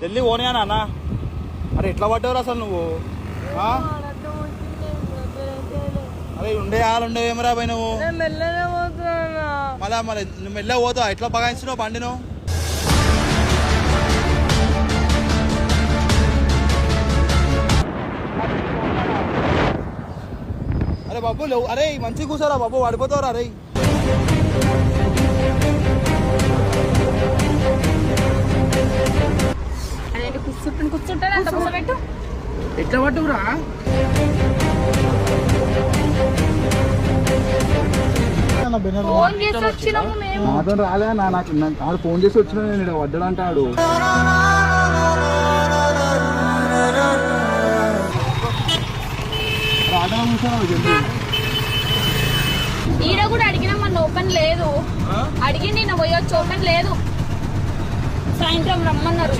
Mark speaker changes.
Speaker 1: జల్దీ పోనీ అన్న. అరే ఎట్లా పడ్డావు అసలు నువ్వు? అరే ఉండేవేమరా పోయి నువ్వు మళ్ళా మరి నువ్వు మెల్లగా పోతావు. ఎట్లా బగాయించినావు బండి నువ్వు? అరే బాబు లేవు. అరే మంచిగా కూర్చోరా బాబు, పడిపోతావురా. అరే ఎట్లా పట్టుకురా? నాతో రాలే నాకు ఆడు ఫోన్ చేసి వచ్చినా నేను ఇక్కడ వడ్డాడంటాడు.
Speaker 2: ఈడ కూడా అడిగినా మన ఓపెన్ లేదు. అడిగి నేను పోయొచ్చు, ఓపెన్ లేదు. సాయంత్రం రమ్మన్నారు.